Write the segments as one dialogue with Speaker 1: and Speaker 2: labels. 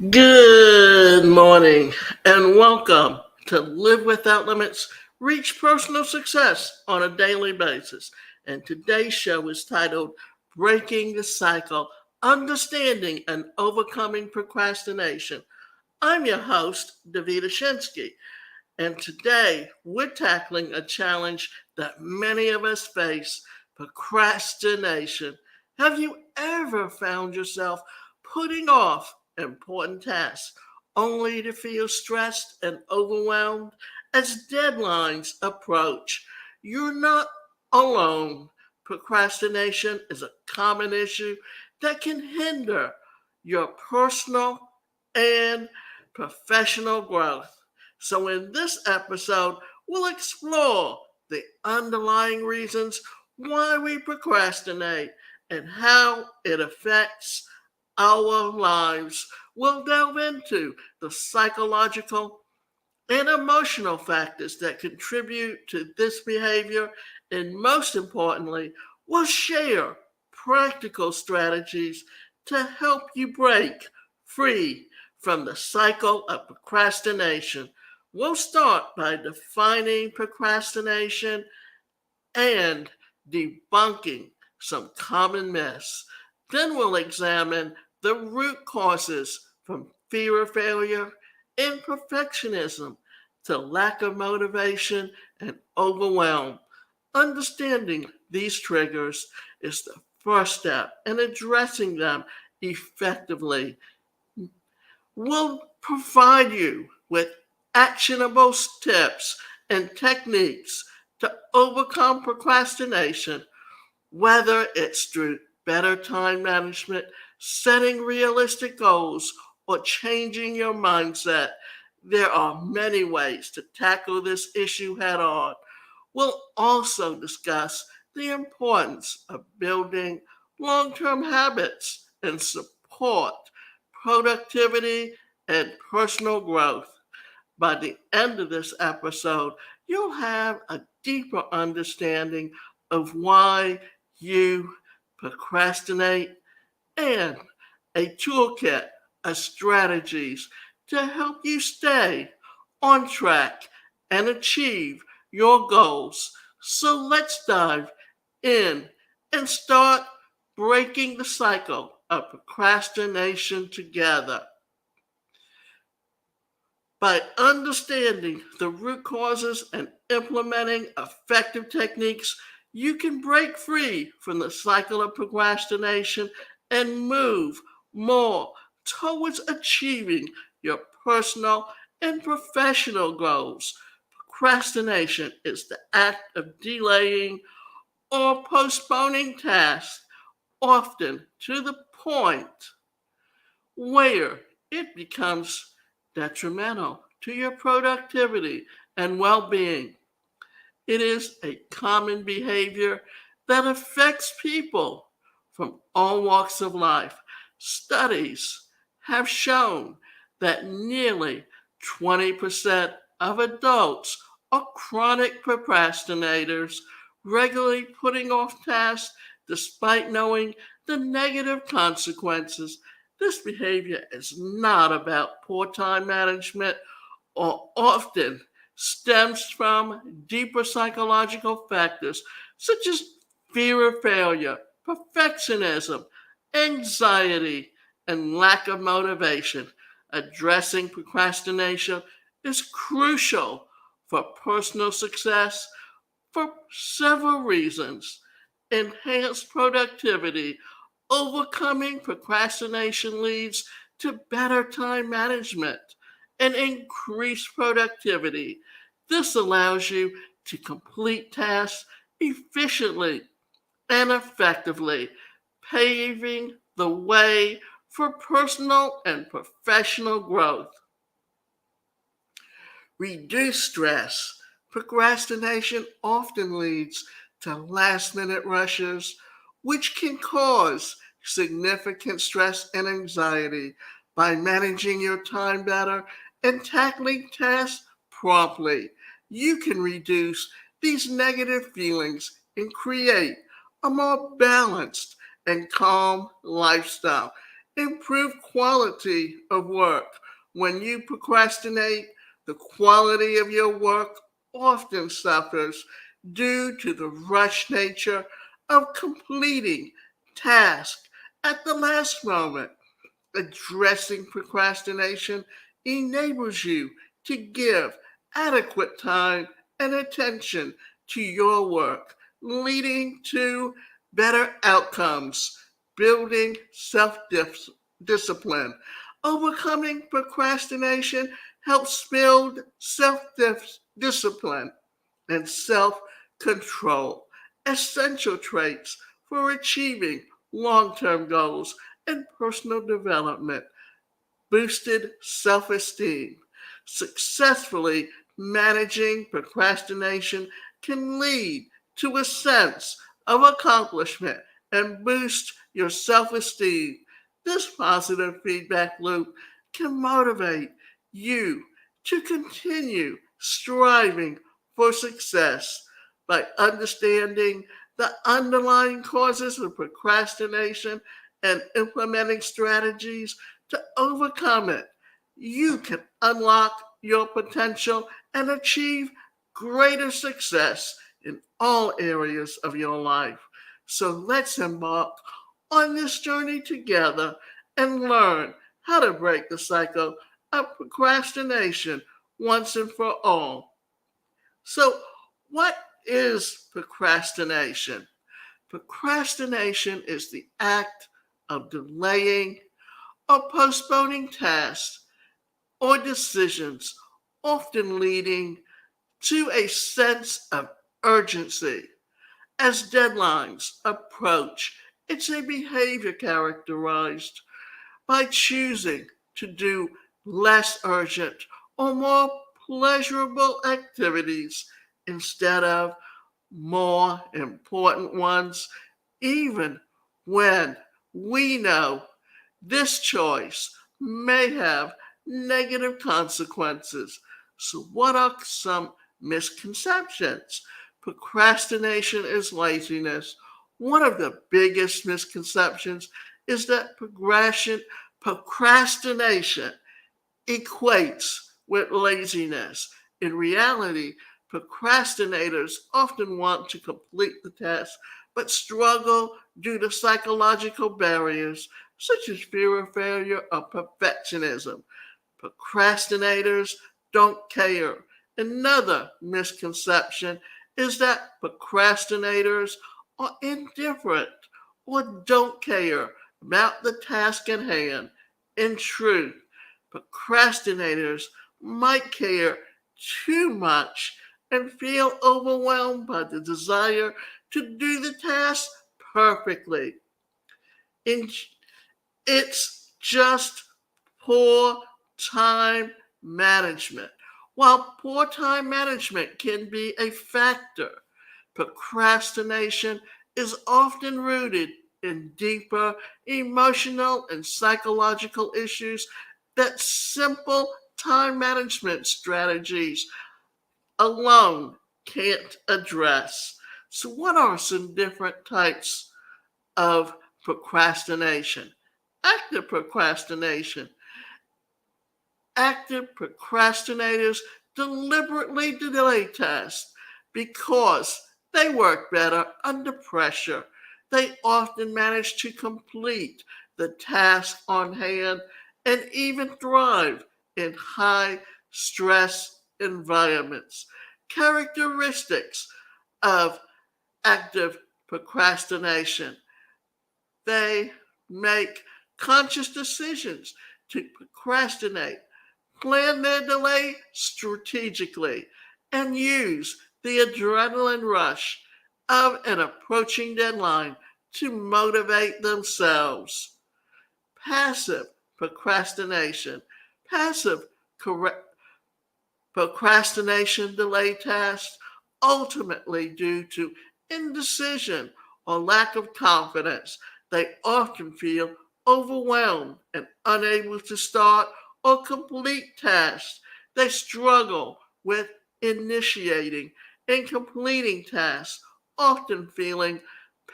Speaker 1: Good morning and welcome to Live Without Limits, Reach Personal Success on a Daily Basis. And today's show is titled Breaking the Cycle, Understanding and Overcoming Procrastination. I'm your host, Davida Shinsky, and today we're tackling a challenge that many of us face: procrastination. Have you ever found yourself putting off important tasks only to feel stressed and overwhelmed as deadlines approach? You're not alone. Procrastination is a common issue that can hinder your personal and professional growth. So, in this episode, we'll explore the underlying reasons why we procrastinate and how it affects our lives. We'll delve into the psychological and emotional factors that contribute to this behavior, and most importantly, we'll share practical strategies to help you break free from the cycle of procrastination. We'll start by defining procrastination and debunking some common myths. Then we'll examine the root causes from fear of failure and perfectionism to lack of motivation and overwhelm. Understanding these triggers is the first step in addressing them effectively. We'll provide you with actionable tips and techniques to overcome procrastination, whether it's through better time management, setting realistic goals, or changing your mindset. There are many ways to tackle this issue head on. We'll also discuss the importance of building long term habits and support productivity and personal growth. By the end of this episode, you'll have a deeper understanding of why you procrastinate and a toolkit of strategies to help you stay on track and achieve your goals. So let's dive in and start breaking the cycle of procrastination together. By understanding the root causes and implementing effective techniques, you can break free from the cycle of procrastination and move more towards achieving your personal and professional goals. Procrastination is the act of delaying or postponing tasks, often to the point where it becomes detrimental to your productivity and well being. It is a common behavior that affects people from all walks of life. Studies have shown that nearly 20% of adults are chronic procrastinators, regularly putting off tasks despite knowing the negative consequences. This behavior is not about poor time management or often stems from deeper psychological factors such as fear of failure, perfectionism, anxiety, and lack of motivation. Addressing procrastination is crucial for personal success for several reasons: enhanced productivity. Overcoming procrastination leads to better time management and increased productivity. This allows you to complete tasks efficiently and effectively, paving the way for personal and professional growth. Reduce stress. Procrastination often leads to last minute rushes, which can cause significant stress and anxiety. By managing your time better and tackling tasks promptly, you can reduce these negative feelings and create a more balanced and calm lifestyle. improve quality of work. When you procrastinate, the quality of your work often suffers due to the rush nature of completing tasks at the last moment. Addressing procrastination enables you to give adequate time and attention to your work, leading to better outcomes, building self discipline. Overcoming procrastination helps build self discipline and self control, essential traits for achieving long term goals and personal development. Boosted self esteem. Successfully managing procrastination can lead to a sense of accomplishment and boost your self esteem. This positive feedback loop can motivate you to continue striving for success by understanding the underlying causes of procrastination and implementing strategies to overcome it. You can unlock your potential and achieve greater success in all areas of your life. So let's embark on this journey together and learn how to break the cycle of procrastination once and for all. So, what is procrastination? Procrastination is the act of delaying or postponing tasks or decisions, often leading to a sense of urgency. As deadlines approach, it's a behavior characterized by choosing to do less urgent or more pleasurable activities instead of more important ones, even when we know this choice may have negative consequences. So, what are some misconceptions? Procrastination is laziness. One of the biggest misconceptions is that procrastination equates with laziness. In reality, procrastinators often want to complete the task but struggle due to psychological barriers such as fear of failure or perfectionism. Procrastinators don't care. Another misconception is that procrastinators are indifferent or don't care about the task at hand. In truth, procrastinators might care too much and feel overwhelmed by the desire to do the task perfectly. In, it's just poor time management. While poor time management can be a factor, procrastination is often rooted in deeper emotional and psychological issues that simple time management strategies alone can't address. So, what are some different types of procrastination? Active procrastination. Active procrastinators deliberately delay tasks because they work better under pressure. They often manage to complete the task on hand and even thrive in high stress environments. Characteristics of active procrastination: they make conscious decisions to procrastinate, plan their delay strategically, and use the adrenaline rush of an approaching deadline to motivate themselves. Passive procrastination. Passive corre- procrastination delay tasks ultimately due to indecision or lack of confidence. They often feel overwhelmed and unable to start or complete tasks. They struggle with initiating and completing tasks, often feeling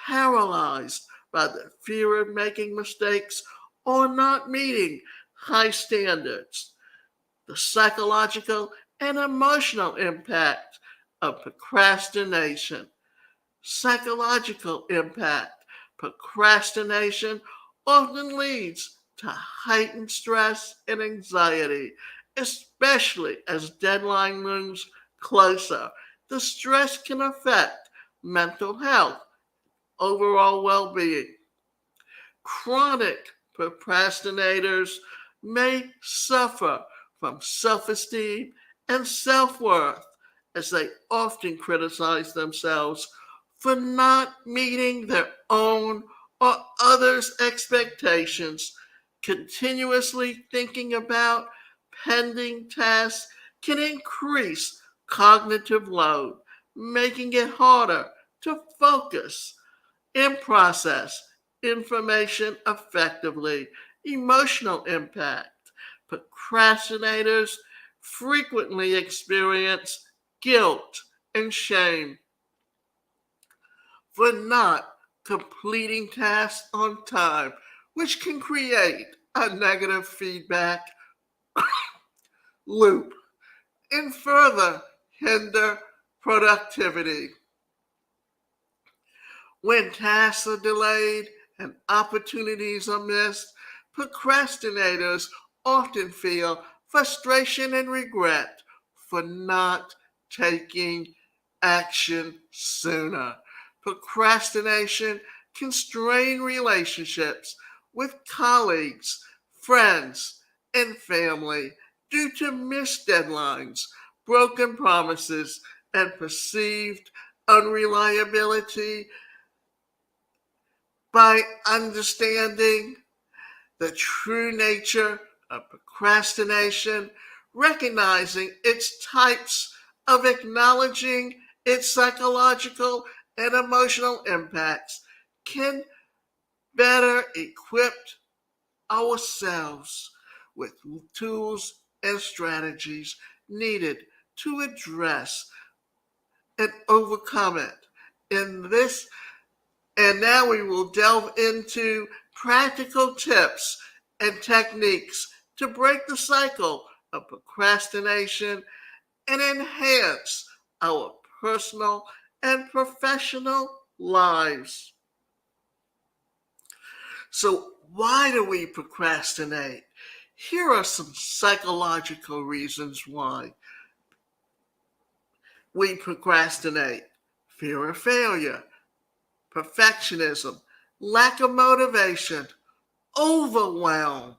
Speaker 1: paralyzed by the fear of making mistakes or not meeting high standards. The psychological and emotional impact of procrastination. Psychological impact. Procrastination often leads to heightened stress and anxiety, especially as deadline looms closer. The stress can affect mental health, overall well being. Chronic procrastinators may suffer from self esteem and self worth as they often criticize themselves for not meeting their own or others' expectations. Continuously thinking about pending tasks can increase cognitive load, making it harder to focus and process information effectively. Emotional impact. Procrastinators frequently experience guilt and shame for not completing tasks on time, which can create a negative feedback loop and further hinder productivity. When tasks are delayed and opportunities are missed, procrastinators often feel frustration and regret for not taking action sooner. Procrastination can strain relationships with colleagues, friends, and family due to missed deadlines, broken promises, and perceived unreliability. By understanding the true nature of procrastination, recognizing its types of acknowledging its psychological and emotional impacts can better equip ourselves with tools and strategies needed to address and overcome it. In this And now we will delve into practical tips and techniques to break the cycle of procrastination and enhance our personal and professional lives. So, why do we procrastinate? Here are some psychological reasons why we procrastinate: fear of failure, perfectionism, lack of motivation, overwhelm,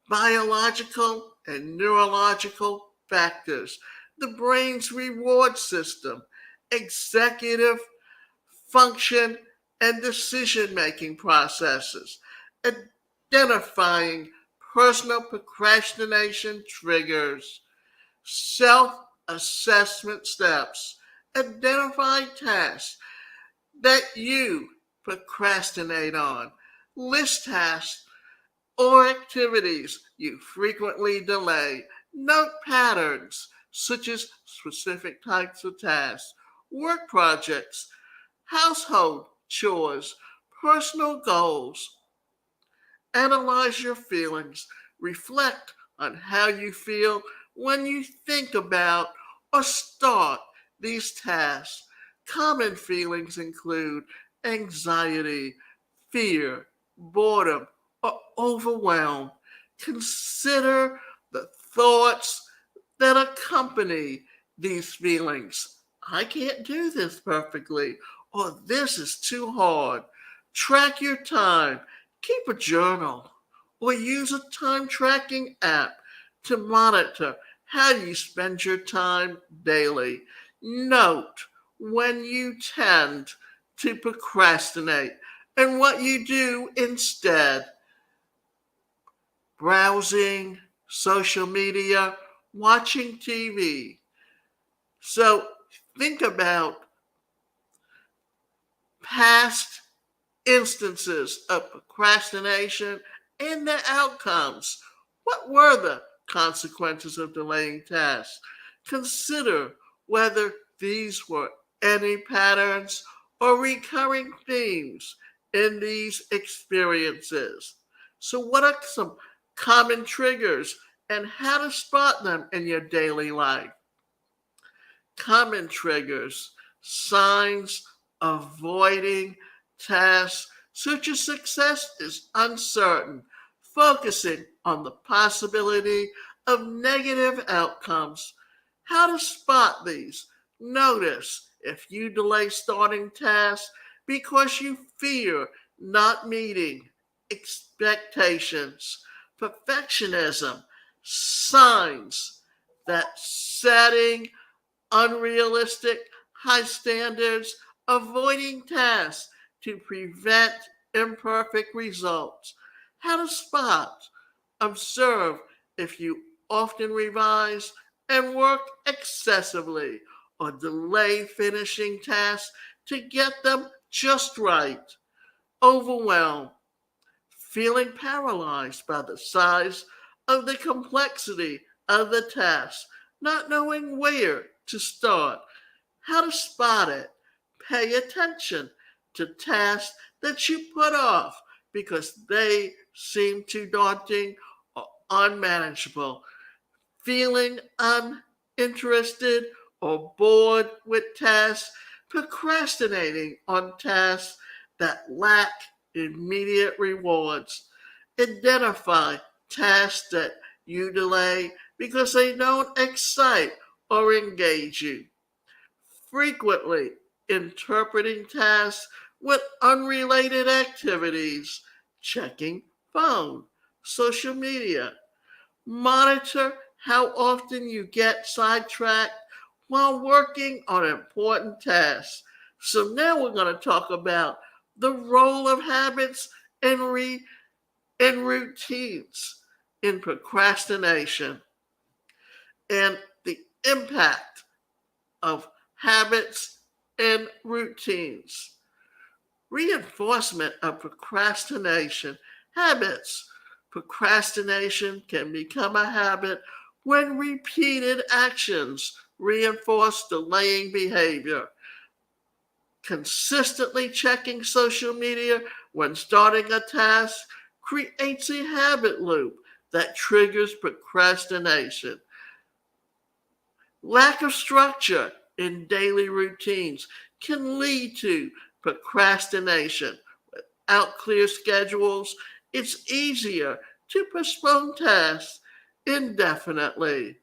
Speaker 1: biological and neurological factors, the brain's reward system, executive function and decision making processes, identifying personal procrastination triggers, self assessment steps, identify tasks that you procrastinate on. List tasks or activities you frequently delay. Note patterns such as specific types of tasks, work projects, household chores, personal goals. Analyze your feelings. Reflect on how you feel when you think about or start these tasks. Common feelings include anxiety, fear, boredom, or overwhelm. Consider the thoughts that accompany these feelings. I can't do this perfectly, or this is too hard. Track your time. Keep a journal or use a time tracking app to monitor how you spend your time daily. Note when you tend to procrastinate and what you do instead: browsing, social media, watching TV. So think about past instances of procrastination and their outcomes. What were the consequences of delaying tasks? Consider whether these were any patterns or recurring themes in these experiences. So, what are some common triggers and how to spot them in your daily life? Common triggers, signs avoiding tasks such as success is uncertain, focusing on the possibility of negative outcomes. How to spot these? Notice if you delay starting tasks because you fear not meeting expectations. Perfectionism, signs that setting unrealistic, high standards, avoiding tasks to prevent imperfect results. How to spot, observe if you often revise and work excessively or delay finishing tasks to get them just right. Overwhelm, feeling paralyzed by the size of the complexity of the task, not knowing where to start. How to spot it? Pay attention to tasks that you put off because they seem too daunting or unmanageable. Feeling uninterested or bored with tasks, procrastinating on tasks that lack immediate rewards. Identify tasks that you delay because they don't excite or engage you. Frequently interpreting tasks with unrelated activities, checking phone, social media. Monitor how often you get sidetracked while working on important tasks. So now we're going to talk about the role of habits and routines in procrastination and the impact of habits and routines. Reinforcement of procrastination. Habits. Procrastination can become a habit when repeated actions reinforce delaying behavior. Consistently checking social media when starting a task creates a habit loop that triggers procrastination. Lack of structure in daily routines can lead to procrastination. Without clear schedules, it's easier to postpone tasks indefinitely.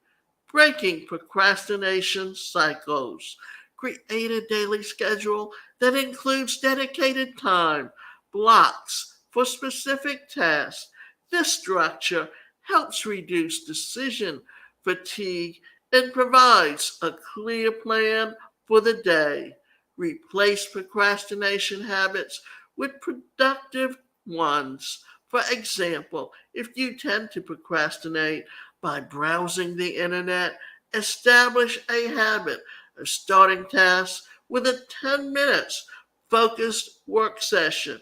Speaker 1: Breaking procrastination cycles. Create a daily schedule that includes dedicated time, blocks for specific tasks. This structure helps reduce decision fatigue and provides a clear plan for the day. Replace procrastination habits with productive ones. For example, if you tend to procrastinate by browsing the internet, establish a habit of starting tasks with a 10 minutes focused work session.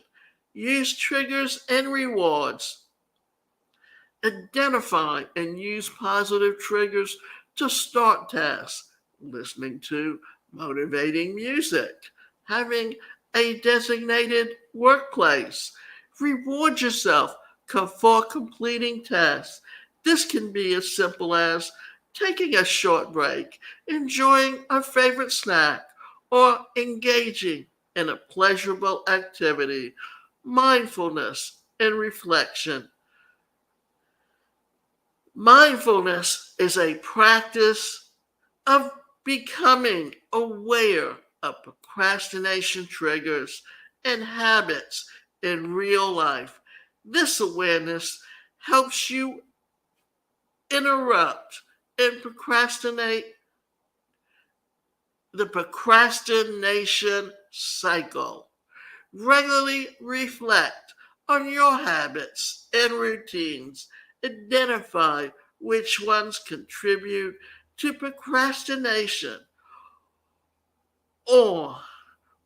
Speaker 1: Use triggers and rewards. Identify and use positive triggers to start tasks, listening to motivating music, having a designated workplace. Reward yourself for completing tasks. This can be as simple as taking a short break, enjoying a favorite snack, or engaging in a pleasurable activity. Mindfulness and reflection. Mindfulness is a practice of becoming aware of procrastination triggers and habits in real life. This awareness helps you interrupt and procrastinate the procrastination cycle. Regularly reflect on your habits and routines. Identify which ones contribute to procrastination or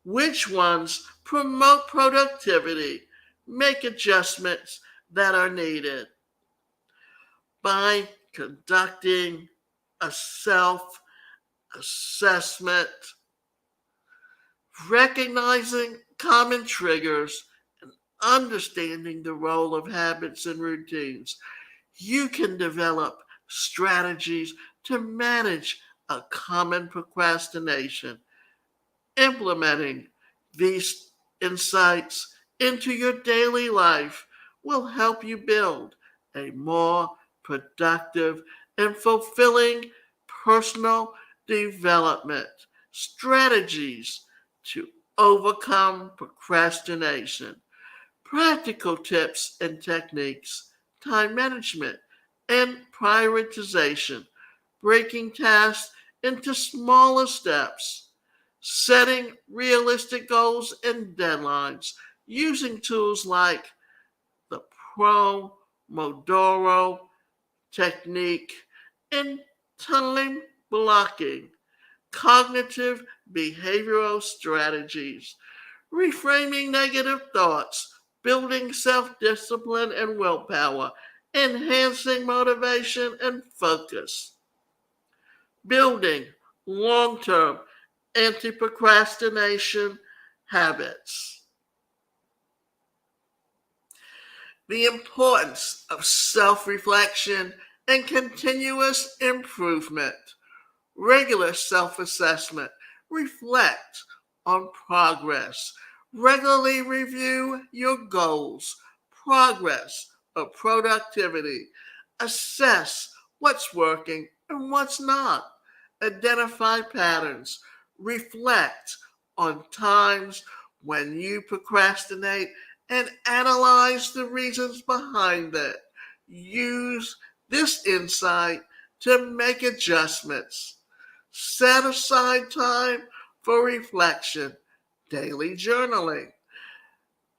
Speaker 1: which ones promote productivity. Make adjustments that are needed. By conducting a self assessment, recognizing common triggers, and Understanding the role of habits and routines, you can develop strategies to manage a common procrastination. Implementing these insights into your daily life will help you build a more productive and fulfilling personal development strategies to overcome procrastination. Practical tips and techniques, time management, and prioritization, breaking tasks into smaller steps, setting realistic goals and deadlines, using tools like the Pomodoro technique and time blocking, cognitive behavioral strategies, reframing negative thoughts, building self discipline and willpower, enhancing motivation and focus, building long term anti procrastination habits. The importance of self reflection and continuous improvement. Regular self assessment. Reflect on progress. Regularly review your goals, progress, or productivity. Assess what's working and what's not. Identify patterns. Reflect on times when you procrastinate and analyze the reasons behind it. Use this insight to make adjustments. Set aside time for reflection, daily journaling.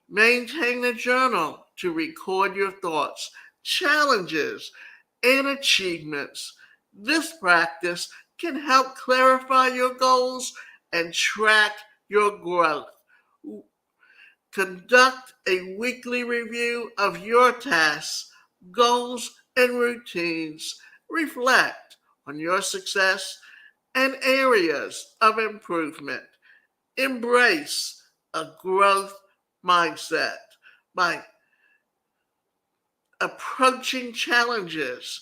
Speaker 1: Maintain a journal to record your thoughts, challenges, and achievements. This practice can help clarify your goals and track your growth. Conduct a weekly review of your tasks, goals, and routines. Reflect on your success and areas of improvement. Embrace a growth mindset by approaching challenges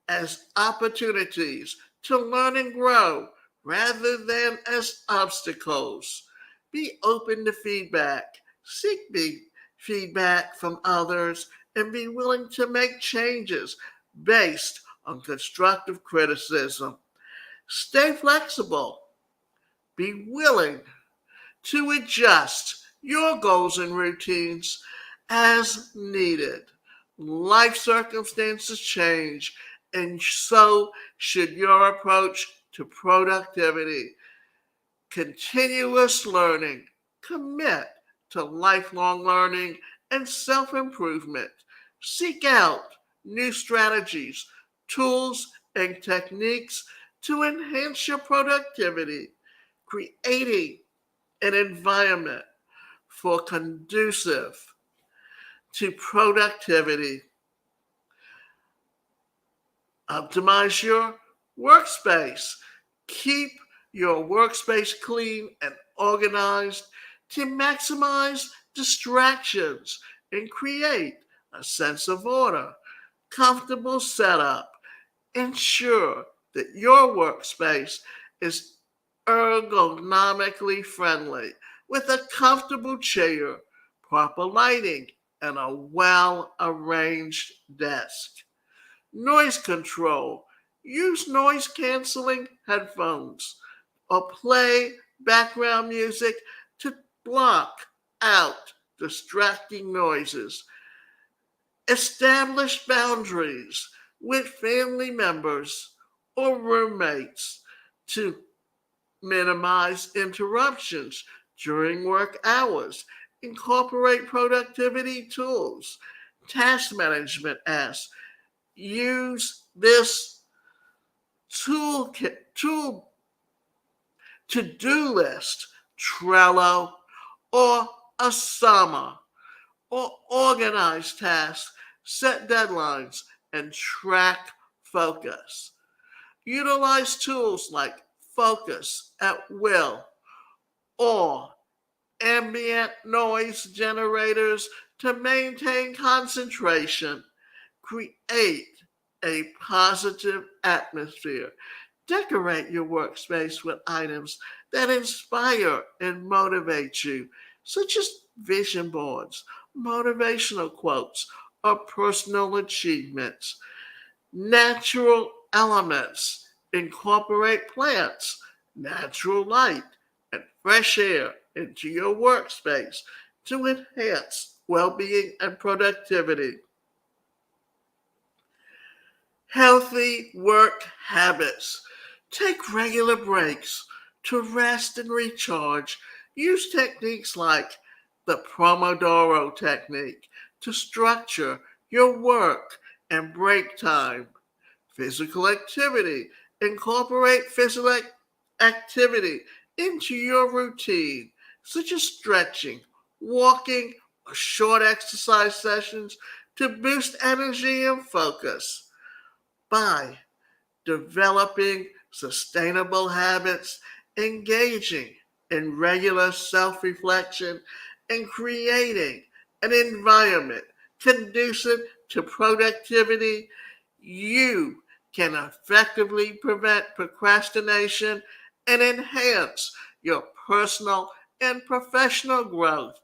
Speaker 1: as opportunities to learn and grow rather than as obstacles. Be open to feedback. Seek feedback from others and be willing to make changes based on constructive criticism. Stay flexible. Be willing to adjust your goals and routines as needed. Life circumstances change, and so should your approach to productivity. Continuous learning. Commit to lifelong learning and self improvement. Seek out new strategies, tools, and techniques to enhance your productivity, creating an environment for conducive to productivity. Optimize your workspace. Keep your workspace clean and organized to maximize distractions and create a sense of order. Comfortable setup. Ensure that your workspace is ergonomically friendly with a comfortable chair, proper lighting, and a well arranged desk. Noise control. Use noise canceling headphones or play background music to block out distracting noises. Establish boundaries with family members or roommates to minimize interruptions during work hours. Incorporate productivity tools, task management apps. Use this tool to-do list, Trello, or Asana, or organize tasks, set deadlines, and track focus. Utilize tools like Focus at Will or ambient noise generators To maintain concentration, create a positive atmosphere. Decorate your workspace with items that inspire and motivate you, such as vision boards, motivational quotes, or personal achievements. Natural elements incorporate plants, natural light, and fresh air into your workspace to enhance well being and productivity. Healthy work habits. Take regular breaks to rest and recharge. Use techniques like the Pomodoro technique to structure your work and break time. Physical activity. Incorporate physical activity into your routine, such as stretching, walking, or short exercise sessions to boost energy and focus. By developing sustainable habits, engaging in regular self reflection, and creating an environment conducive to productivity, you can effectively prevent procrastination and enhance your personal and professional growth.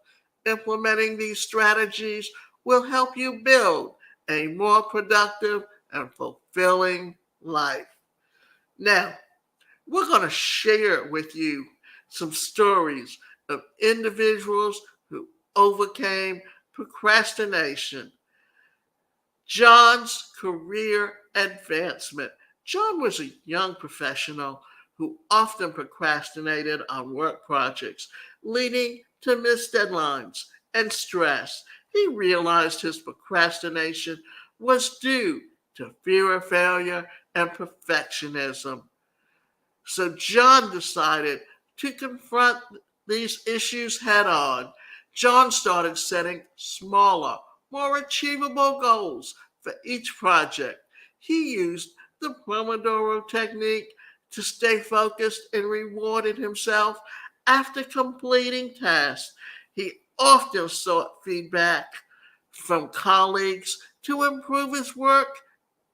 Speaker 1: Implementing these strategies will help you build a more productive and fulfilling life. Now, we're going to share with you some stories of individuals who overcame procrastination. John's career advancement. John was a young professional who often procrastinated on work projects, leading to missed deadlines and stress. He realized his procrastination was due to fear of failure and perfectionism. So John decided to confront these issues head on. John started setting smaller, more achievable goals for each project. He used the Pomodoro technique to stay focused and rewarded himself after completing tasks. He often sought feedback from colleagues to improve his work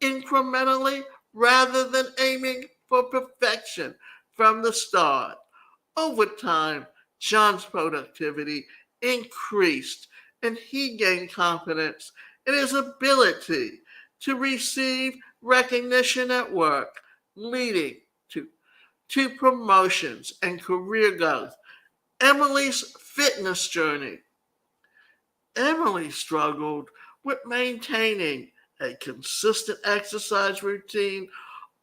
Speaker 1: incrementally rather than aiming for perfection from the start. Over time, John's productivity increased and he gained confidence in his ability to receive recognition at work, leading to two promotions and career growth. Emily's fitness journey. Emily struggled with maintaining a consistent exercise routine,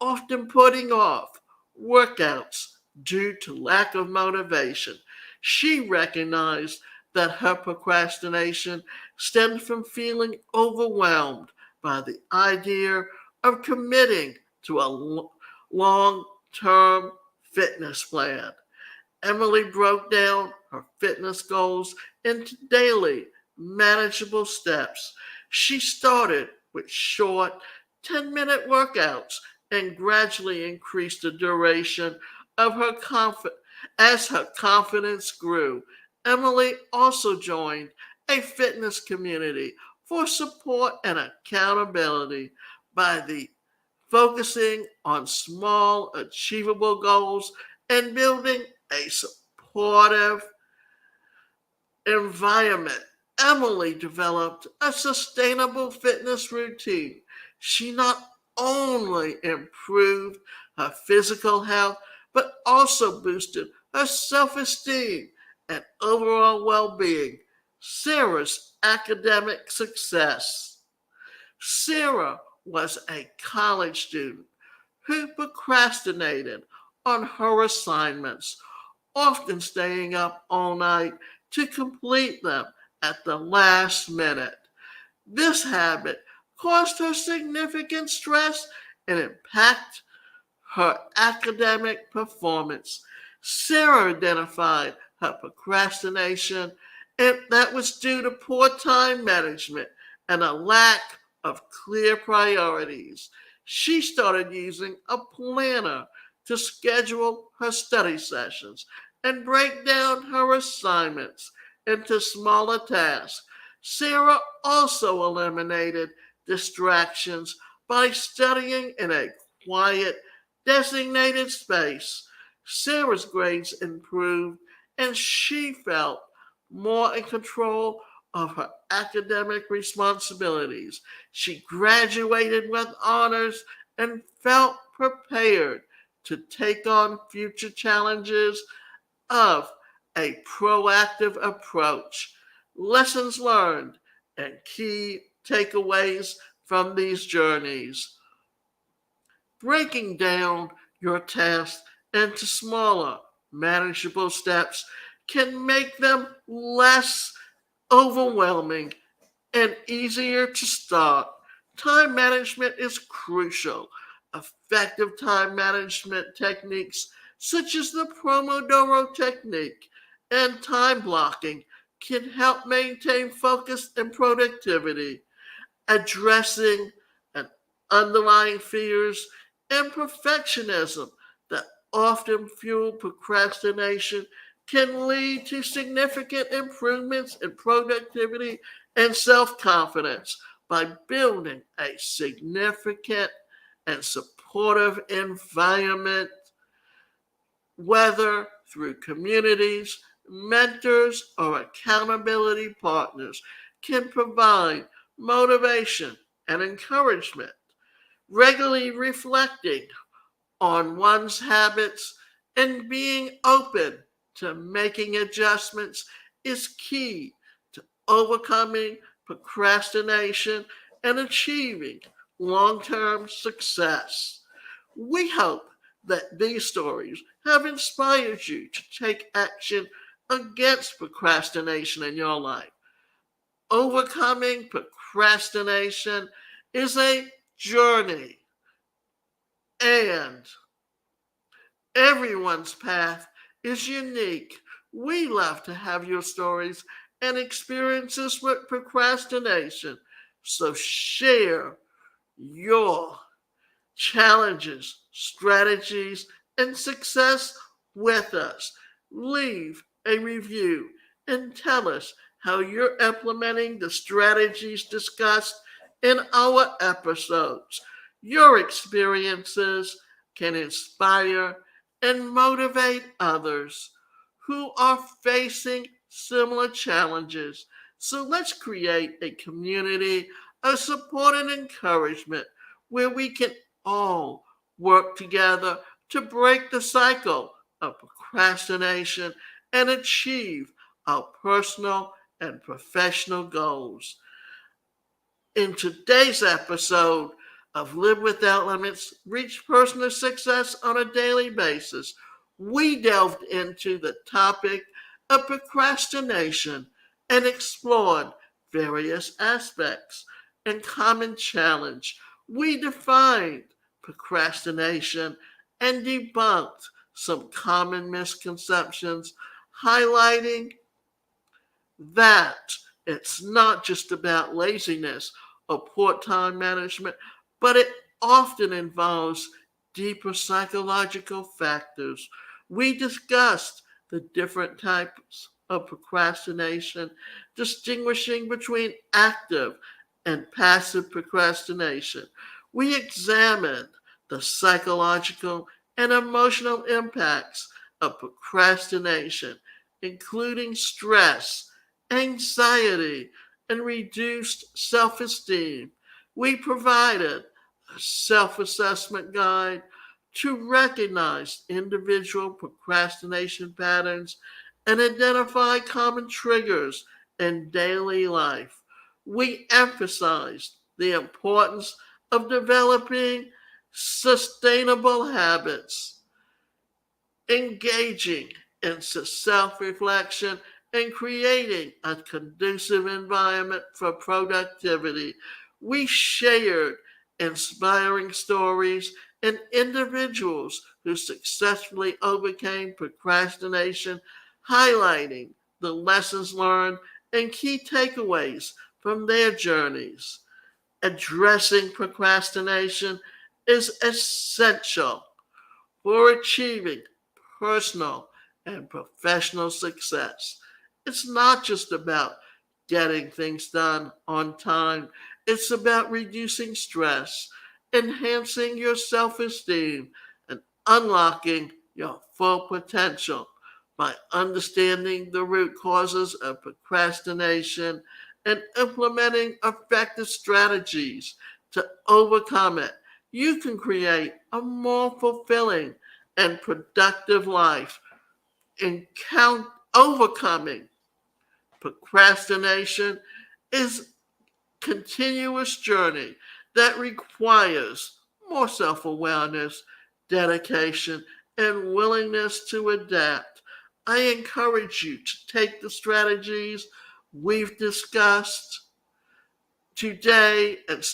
Speaker 1: often putting off workouts due to lack of motivation. She recognized that her procrastination stemmed from feeling overwhelmed by the idea of committing to a long term fitness plan. Emily broke down her fitness goals into daily, manageable steps. She started with short 10-minute workouts and gradually increased the duration of her as her confidence grew. Emily also joined a fitness community for support and accountability by the focusing on small achievable goals and building a supportive environment. Emily developed a sustainable fitness routine. She not only improved her physical health, but also boosted her self esteem and overall well being. Sarah's academic success. Sarah was a college student who procrastinated on her assignments, often staying up all night to complete them at the last minute. This habit caused her significant stress and impact her academic performance. Sarah identified her procrastination, and that was due to poor time management and a lack of clear priorities. She started using a planner to schedule her study sessions and break down her assignments into smaller tasks. Sarah also eliminated distractions by studying in a quiet, designated space. Sarah's grades improved and she felt more in control of her academic responsibilities. She graduated with honors and felt prepared to take on future challenges of a proactive approach. Lessons learned and key takeaways from these journeys. Breaking down your tasks into smaller, manageable steps can make them less overwhelming and easier to start. Time management is crucial. Effective time management techniques such as the Pomodoro technique and time blocking can help maintain focus and productivity. Addressing and underlying fears and perfectionism that often fuel procrastination can lead to significant improvements in productivity and self confidence by building a significant and supportive environment, whether through communities, mentors, or accountability partners, can provide motivation and encouragement. Regularly reflecting on one's habits and being open to making adjustments is key to overcoming procrastination and achieving long term success. We hope that these stories have inspired you to take action against procrastination in your life. Overcoming procrastination is a journey, and everyone's path is unique. We love to have your stories and experiences with procrastination. So share your challenges, strategies, and success with us. Leave a review and tell us how you're implementing the strategies discussed in our episodes. Your experiences can inspire and motivate others who are facing similar challenges. So let's create a community of support and encouragement where we can all work together to break the cycle of procrastination and achieve our personal and professional goals. In today's episode of Live Without Limits, Reach Personal Success on a Daily Basis, we delved into the topic of procrastination and explored various aspects and common challenge. We defined procrastination and debunked some common misconceptions, highlighting that it's not just about laziness or poor time management, but it often involves deeper psychological factors. We discussed the different types of procrastination, distinguishing between active and passive procrastination. We examined the psychological and emotional impacts of procrastination, including stress, anxiety, and reduced self esteem. We provided a self assessment guide to recognize individual procrastination patterns and identify common triggers in daily life. We emphasized the importance of developing sustainable habits, engaging in self reflection, and creating a conducive environment for productivity. We shared inspiring stories and individuals who successfully overcame procrastination, highlighting the lessons learned and key takeaways from their journeys. Addressing procrastination is essential for achieving personal and professional success. It's not just about getting things done on time. It's about reducing stress, enhancing your self esteem, and unlocking your full potential by understanding the root causes of procrastination and implementing effective strategies to overcome it. You can create a more fulfilling and productive life in overcoming procrastination is continuous journey that requires more self-awareness, dedication, and willingness to adapt. I encourage you to take the strategies we've discussed today and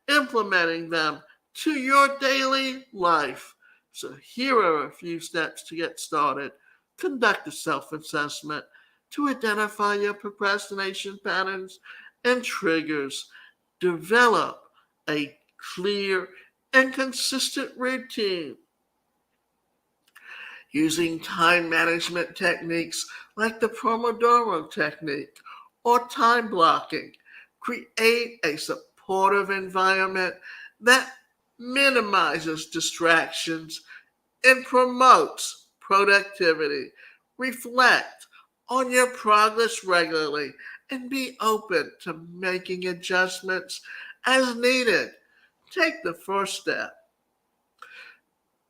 Speaker 1: implementing them to your daily life. So here are a few steps to get started. Conduct a self-assessment to identify your procrastination patterns and triggers. Develop a clear and consistent routine using time management techniques like the Pomodoro technique or time blocking. Create a supportive environment that minimizes distractions and promotes productivity. Reflect on your progress regularly and be open to making adjustments as needed. Take the first step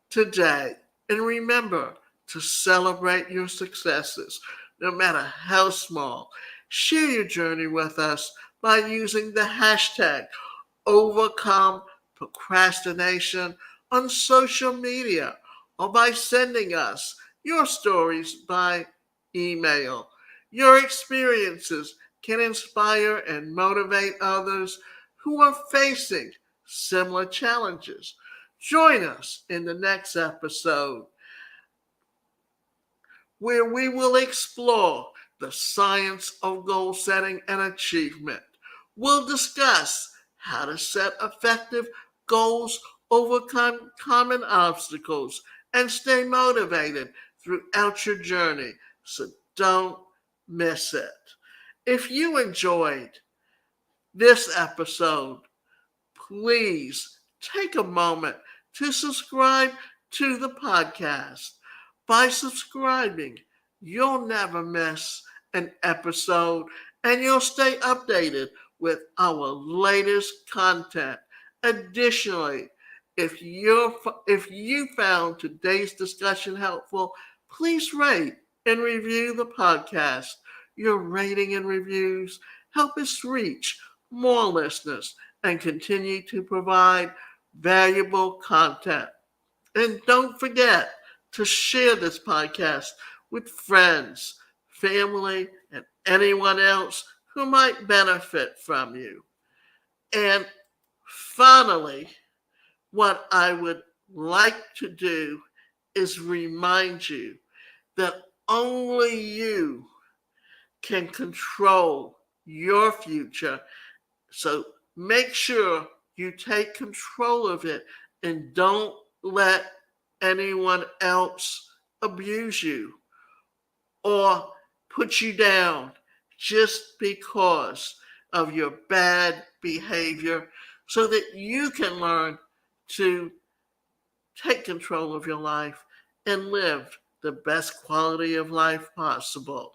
Speaker 1: today and remember to celebrate your successes, no matter how small. Share your journey with us by using the hashtag Overcome Procrastination on social media or by sending us your stories by email. Your experiences can inspire and motivate others who are facing similar challenges. Join us in the next episode where we will explore the science of goal setting and achievement. We'll discuss how to set effective goals, overcome common obstacles, and stay motivated throughout your journey. So don't miss it. If you enjoyed this episode, please take a moment to subscribe to the podcast. By subscribing, you'll never miss an episode and you'll stay updated with our latest content. Additionally, if you found today's discussion helpful, please rate and review the podcast. Your rating and reviews help us reach more listeners and continue to provide valuable content. And don't forget to share this podcast with friends, family, and anyone else who might benefit from you. And finally, what I would like to do is remind you that only you can control your future. So make sure you take control of it and don't let anyone else abuse you or put you down just because of your bad behavior, so that you can learn to take control of your life and live the best quality of life possible.